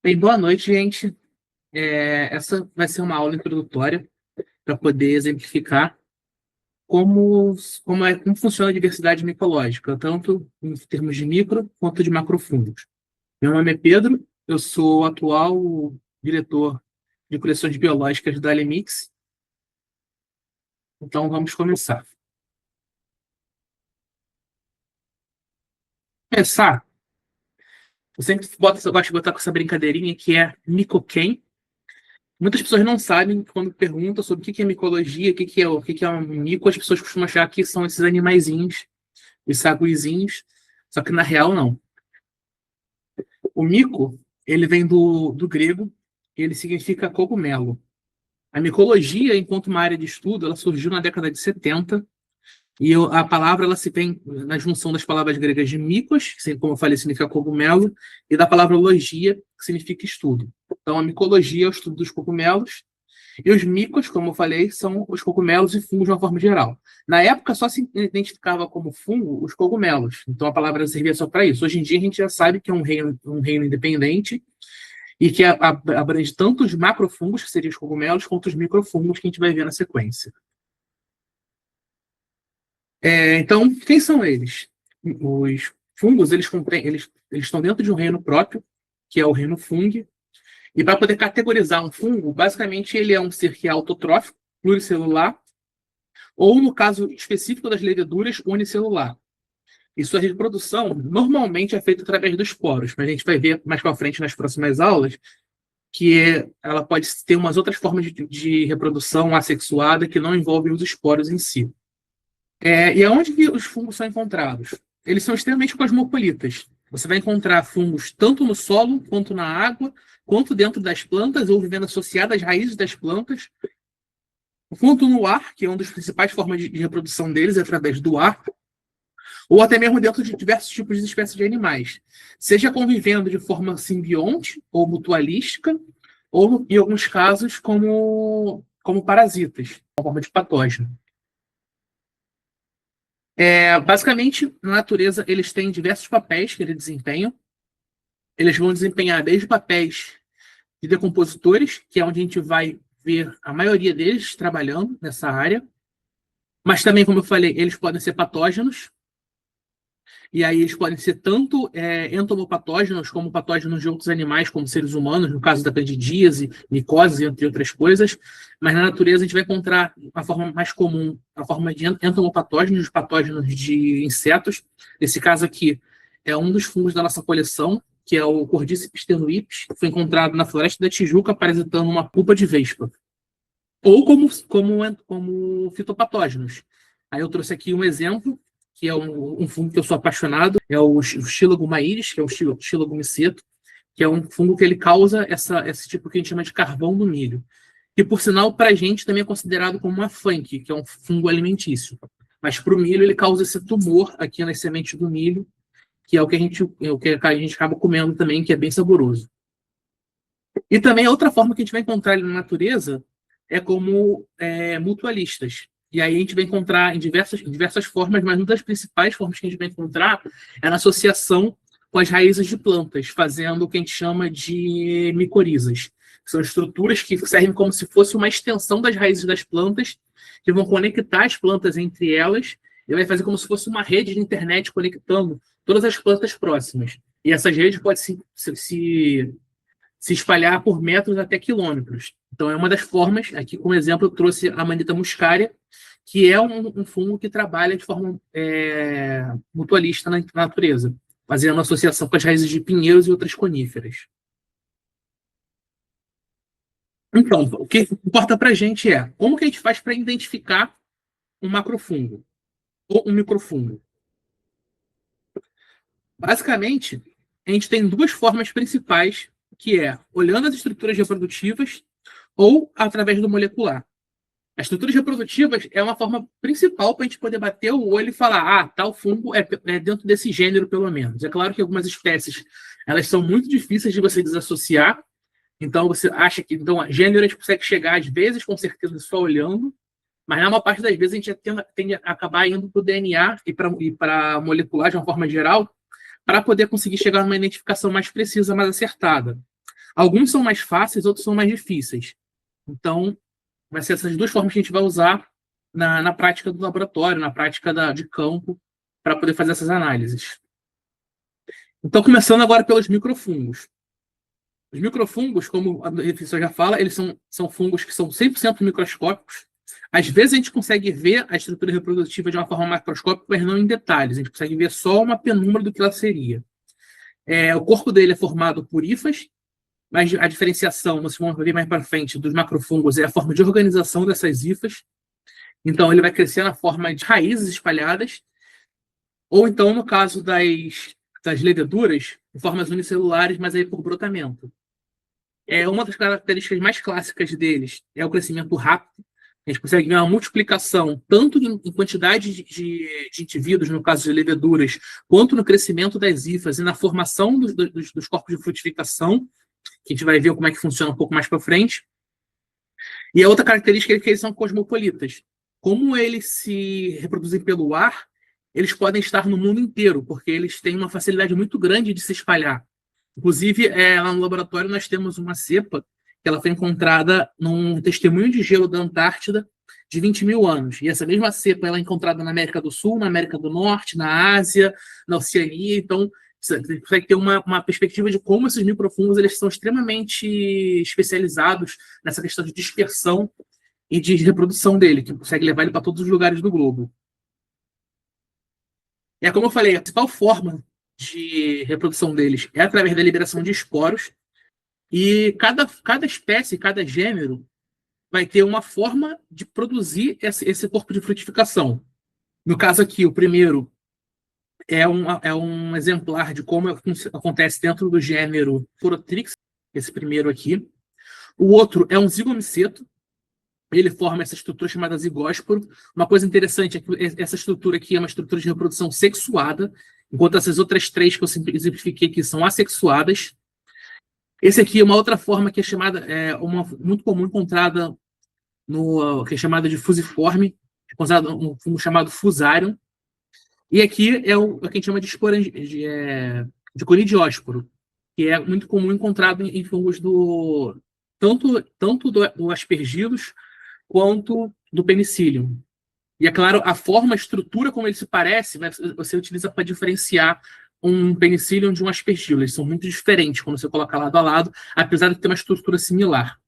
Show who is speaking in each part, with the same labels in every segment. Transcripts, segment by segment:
Speaker 1: Bem, boa noite, gente. Essa vai ser uma aula introdutória para poder exemplificar como funciona a diversidade micológica, tanto em termos de micro quanto de macrofungos. Meu nome é Pedro, eu sou o atual diretor de coleções biológicas da Alemix. Então, vamos começar. Começar, eu sempre gosto de botar com essa brincadeirinha que é micoquém. Muitas pessoas não sabem, quando perguntam sobre o que é micologia, o que é um mico, as pessoas costumam achar que são esses animaizinhos, os saguizinhos, só que na real não. O mico, ele vem do grego, e ele significa cogumelo. A micologia, enquanto uma área de estudo, ela surgiu na década de 70, e a palavra ela se tem na junção das palavras gregas de micos, que, como eu falei, significa cogumelo, e da palavra logia, que significa estudo. Então, a micologia é o estudo dos cogumelos, e os micos, como eu falei, são os cogumelos e fungos de uma forma geral. Na época, só se identificava como fungo os cogumelos. Então, a palavra servia só para isso. Hoje em dia, a gente já sabe que é um reino independente e que abrange tanto os macrofungos, que seriam os cogumelos, quanto os microfungos, que a gente vai ver na sequência. Então, quem são eles? Os fungos, eles estão dentro de um reino próprio, que é o reino fungo. E para poder categorizar um fungo, basicamente ele é um ser que é autotrófico, pluricelular, ou, no caso específico das leveduras, unicelular. E sua reprodução normalmente é feita através dos poros, mas a gente vai ver mais para frente nas próximas aulas que ela pode ter umas outras formas de reprodução assexuada que não envolvem os esporos em si. E aonde que os fungos são encontrados? Eles são extremamente cosmopolitas. Você vai encontrar fungos tanto no solo, quanto na água, quanto dentro das plantas, ou vivendo associado às raízes das plantas, quanto no ar, que é uma das principais formas de reprodução deles, é através do ar, ou até mesmo dentro de diversos tipos de espécies de animais, seja convivendo de forma simbionte ou mutualística, ou, em alguns casos, como parasitas, uma forma de patógeno. Basicamente, na natureza, eles têm diversos papéis que eles desempenham. Eles vão desempenhar desde papéis de decompositores, que é onde a gente vai ver a maioria deles trabalhando nessa área, mas também, como eu falei, eles podem ser patógenos, e aí eles podem ser tanto entomopatógenos como patógenos de outros animais, como seres humanos, no caso da candidíase, micose, entre outras coisas, mas na natureza a gente vai encontrar a forma mais comum, a forma de entomopatógenos, patógenos de insetos. Nesse caso aqui é um dos fungos da nossa coleção, que é o Cordyceps tenuipes, que foi encontrado na Floresta da Tijuca parasitando uma pupa de vespa. Ou como fitopatógenos. Aí eu trouxe aqui um exemplo, que é um fungo que eu sou apaixonado, é o Stylogo maíris, que é o Stylogo miceto, que é um fungo que ele causa esse tipo que a gente chama de carvão do milho. E, por sinal, para a gente também é considerado como uma funky, que é um fungo alimentício. Mas para o milho ele causa esse tumor aqui nas sementes do milho, que é o que a gente acaba comendo também, que é bem saboroso. E também a outra forma que a gente vai encontrar ele na natureza é como mutualistas. E aí a gente vai encontrar em diversas formas, mas uma das principais formas que a gente vai encontrar é na associação com as raízes de plantas, fazendo o que a gente chama de micorizas. São estruturas que servem como se fosse uma extensão das raízes das plantas, que vão conectar as plantas entre elas, e vai fazer como se fosse uma rede de internet conectando todas as plantas próximas. E essas redes podem se espalhar por metros até quilômetros. Então, é uma das formas, aqui como exemplo, eu trouxe a Manita muscaria, que é um fungo que trabalha de forma mutualista na natureza, fazendo associação com as raízes de pinheiros e outras coníferas. Então, o que importa para a gente é como que a gente faz para identificar um macrofungo ou um microfungo. Basicamente, a gente tem duas formas principais, que é olhando as estruturas reprodutivas ou através do molecular. As estruturas reprodutivas é uma forma principal para a gente poder bater o olho e falar, tal fungo é dentro desse gênero, pelo menos. É claro que algumas espécies elas são muito difíceis de você desassociar, então você acha que gênero a gente consegue chegar, às vezes, com certeza, só olhando, mas na maior parte das vezes a gente tende a acabar indo para o DNA e para a molecular, de uma forma geral, para poder conseguir chegar numa identificação mais precisa, mais acertada. Alguns são mais fáceis, outros são mais difíceis. Então, vai ser essas duas formas que a gente vai usar na prática do laboratório, na prática de campo, para poder fazer essas análises. Então, começando agora pelos microfungos. Os microfungos, como a definição já fala, eles são fungos que são 100% microscópicos. Às vezes a gente consegue ver a estrutura reprodutiva de uma forma macroscópica, mas não em detalhes. A gente consegue ver só uma penumbra do que ela seria. O corpo dele é formado por hifas, mas a diferenciação, vocês vão ver mais para frente, dos macrofungos é a forma de organização dessas hifas. Então, ele vai crescer na forma de raízes espalhadas, ou então, no caso das leveduras, em formas unicelulares, mas aí por brotamento. Uma das características mais clássicas deles é o crescimento rápido. A gente consegue ver uma multiplicação tanto em quantidade de indivíduos, no caso de leveduras, quanto no crescimento das hifas e na formação dos corpos de frutificação, que a gente vai ver como é que funciona um pouco mais para frente. E a outra característica é que eles são cosmopolitas. Como eles se reproduzem pelo ar, eles podem estar no mundo inteiro, porque eles têm uma facilidade muito grande de se espalhar. Inclusive, lá no laboratório nós temos uma cepa que ela foi encontrada num testemunho de gelo da Antártida de 20 mil anos. E essa mesma cepa ela é encontrada na América do Sul, na América do Norte, na Ásia, na Oceania. Então, você consegue ter uma perspectiva de como esses microfungos eles são extremamente especializados nessa questão de dispersão e de reprodução dele, que consegue levar ele para todos os lugares do globo. Como eu falei, a principal forma de reprodução deles é através da liberação de esporos, e cada espécie, cada gênero, vai ter uma forma de produzir esse corpo de frutificação. No caso aqui, o primeiro é um exemplar de como acontece dentro do gênero Phototrix, esse primeiro aqui. O outro é um zigomiceto. Ele forma essa estrutura chamada zigósporo. Uma coisa interessante é que essa estrutura aqui é uma estrutura de reprodução sexuada, enquanto essas outras três que eu exemplifiquei aqui são assexuadas. Esse aqui é uma outra forma que é chamada, muito comum encontrada que é chamada de fusiforme, um fungo chamado fusarium. E aqui é o que a gente chama de conidiósporo, que é muito comum encontrado em fungos tanto do aspergillus quanto do penicillium. E, é claro, a forma, a estrutura como ele se parece, você utiliza para diferenciar um penicillium de um aspergillus. Eles são muito diferentes quando você coloca lado a lado, apesar de ter uma estrutura similar.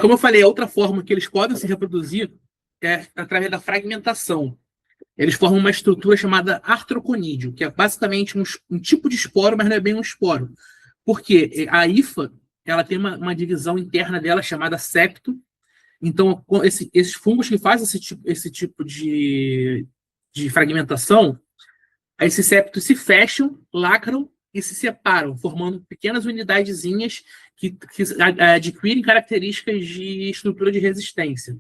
Speaker 1: Como eu falei, a outra forma que eles podem se reproduzir é através da fragmentação. Eles formam uma estrutura chamada artroconídeo, que é basicamente um tipo de esporo, mas não é bem um esporo. Porque a hifa ela tem uma divisão interna dela chamada septo. Então, esses fungos que fazem esse tipo de fragmentação, esses septos se fecham, lacram e se separam, formando pequenas unidadezinhas que adquirem características de estrutura de resistência.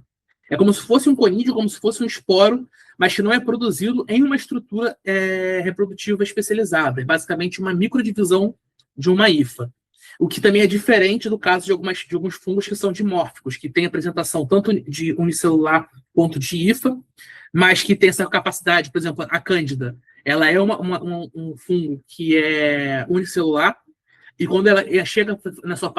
Speaker 1: É como se fosse um conídeo, como se fosse um esporo, mas que não é produzido em uma estrutura reprodutiva especializada. É basicamente uma microdivisão de uma hifa. O que também é diferente do caso de alguns fungos que são dimórficos, que têm apresentação tanto de unicelular quanto de hifa, mas que tem essa capacidade, por exemplo, a cândida, ela é um fungo que é unicelular, e quando ela chega na sua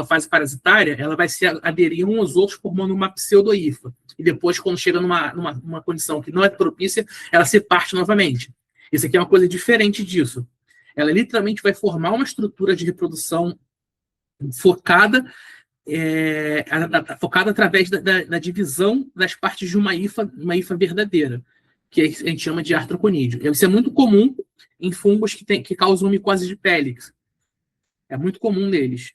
Speaker 1: fase parasitária, ela vai se aderir uns aos outros formando uma pseudo-hifa. E depois, quando chega numa condição que não é propícia, ela se parte novamente. Isso aqui é uma coisa diferente disso. Ela literalmente vai formar uma estrutura de reprodução focada através da divisão das partes de uma hifa verdadeira, que a gente chama de artroconídeo. Isso é muito comum em fungos que causam micose de pele. É muito comum deles.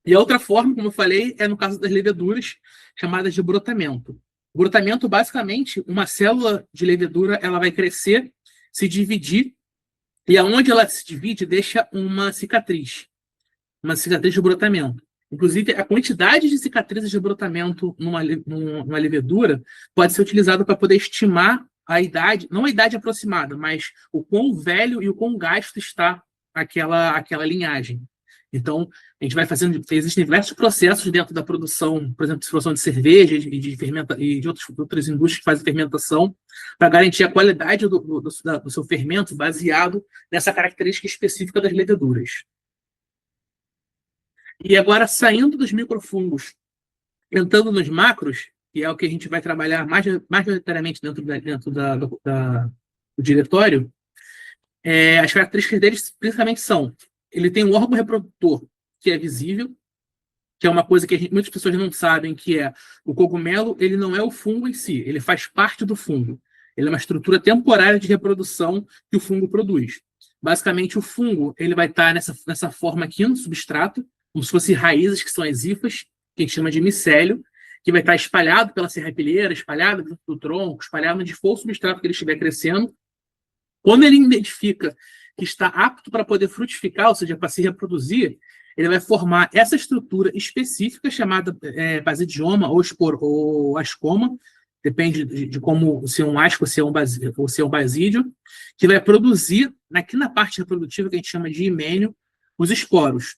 Speaker 1: E a outra forma, como eu falei, é no caso das leveduras, chamadas de brotamento. O brotamento, basicamente, uma célula de levedura ela vai crescer, se dividir, e aonde ela se divide, deixa uma cicatriz de brotamento. Inclusive, a quantidade de cicatrizes de brotamento numa levedura pode ser utilizada para poder estimar a idade, não a idade aproximada, mas o quão velho e o quão gasto está aquela linhagem. Então, a gente vai fazendo, existem diversos processos dentro da produção, por exemplo, de produção de cerveja e de outras indústrias que fazem fermentação, para garantir a qualidade do seu fermento baseado nessa característica específica das leveduras. E agora, saindo dos microfungos, entrando nos macros, que é o que a gente vai trabalhar majoritariamente dentro do diretório, as características deles, principalmente, são: ele tem um órgão reprodutor que é visível, que é uma coisa que muitas pessoas não sabem, que é o cogumelo, ele não é o fungo em si, ele faz parte do fungo. Ele é uma estrutura temporária de reprodução que o fungo produz. Basicamente, o fungo ele vai estar nessa forma aqui no substrato, como se fossem raízes, que são as hifas, que a gente chama de micélio, que vai estar espalhado pela serrapilheira, espalhado dentro do tronco, espalhado onde for o substrato que ele estiver crescendo. Quando ele identifica que está apto para poder frutificar, ou seja, para se reproduzir, ele vai formar essa estrutura específica chamada basidioma ou ascoma, depende de como, se é um asco ou se é um basídio, que vai produzir, aqui na parte reprodutiva, que a gente chama de himênio, os esporos.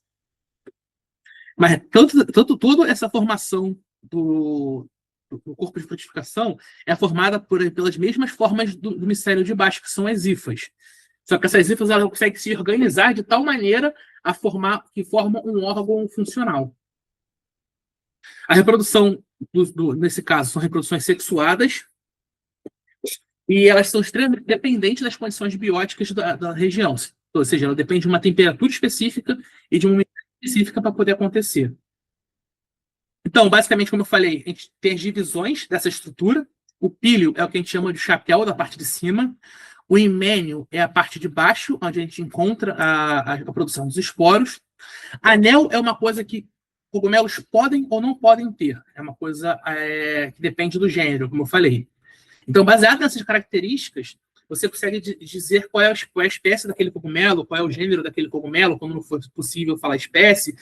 Speaker 1: Mas toda essa formação do corpo de frutificação é formada pelas mesmas formas do micélio de baixo, que são as hifas. Só que essas hifas elas conseguem se organizar de tal maneira que formam um órgão funcional. A reprodução, nesse caso, são reproduções sexuadas, e elas são extremamente dependentes das condições bióticas da região. Ou seja, ela depende de uma temperatura específica e de uma umidade específica para poder acontecer. Então, basicamente, como eu falei, a gente tem as divisões dessa estrutura. O pílio é o que a gente chama de chapéu, da parte de cima. O himênio é a parte de baixo, onde a gente encontra a produção dos esporos. Anel é uma coisa que cogumelos podem ou não podem ter. É uma coisa que depende do gênero, como eu falei. Então, baseado nessas características, você consegue dizer qual é a espécie daquele cogumelo, qual é o gênero daquele cogumelo, quando não for possível falar espécie.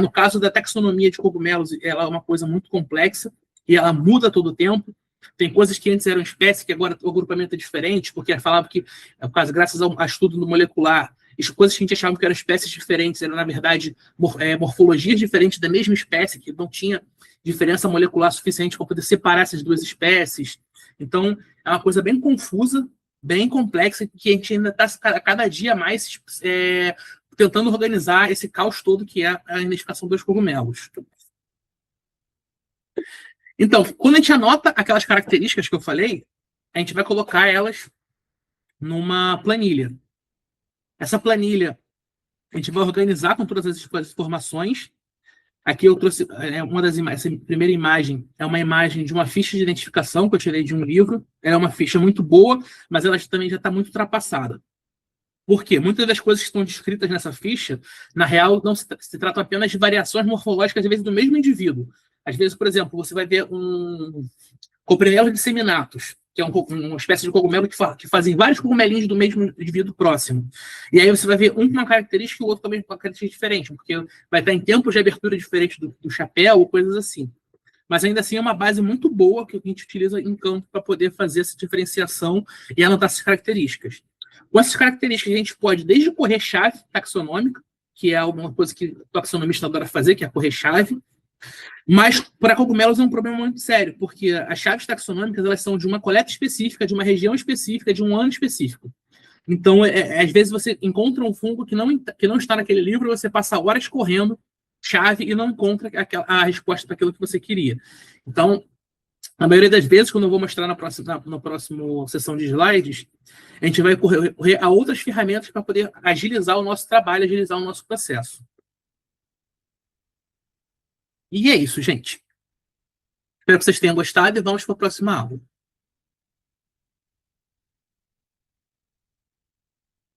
Speaker 1: No caso da taxonomia de cogumelos, ela é uma coisa muito complexa e ela muda todo o tempo. Tem coisas que antes eram espécies, que agora o agrupamento é diferente, porque falava que, graças ao estudo do molecular, coisas que a gente achava que eram espécies diferentes eram, na verdade, morfologias diferentes da mesma espécie, que não tinha diferença molecular suficiente para poder separar essas duas espécies. Então, é uma coisa bem confusa, bem complexa, que a gente ainda está cada dia mais tentando organizar esse caos todo que é a identificação dos cogumelos. Então, quando a gente anota aquelas características que eu falei, a gente vai colocar elas numa planilha. Essa planilha a gente vai organizar com todas as informações. Aqui eu trouxe uma das imagens. Essa primeira imagem é uma imagem de uma ficha de identificação que eu tirei de um livro. Ela é uma ficha muito boa, mas ela também já está muito ultrapassada. Por quê? Muitas das coisas que estão descritas nessa ficha, na real, não se tratam apenas de variações morfológicas, às vezes, do mesmo indivíduo. Às vezes, por exemplo, você vai ver um coprinelo disseminatus, que é uma espécie de cogumelo que fazem vários cogumelinhos do mesmo indivíduo próximo. E aí você vai ver um com uma característica e o outro também com uma característica diferente, porque vai estar em tempos de abertura diferentes do chapéu ou coisas assim. Mas ainda assim é uma base muito boa que a gente utiliza em campo para poder fazer essa diferenciação e anotar essas características. Com essas características, a gente pode desde correr chave taxonômica, que é uma coisa que o taxonomista adora fazer, que é correr chave. Mas para cogumelos é um problema muito sério, porque as chaves taxonômicas elas são de uma coleta específica, de uma região específica, de um ano específico. Então, às vezes você encontra um fungo que não está naquele livro, você passa horas correndo chave e não encontra a resposta para aquilo que você queria. Então, na maioria das vezes, quando eu vou mostrar na próxima sessão de slides, a gente vai correr a outras ferramentas para poder agilizar o nosso trabalho, agilizar o nosso processo. E é isso, gente. Espero que vocês tenham gostado e vamos para a próxima aula.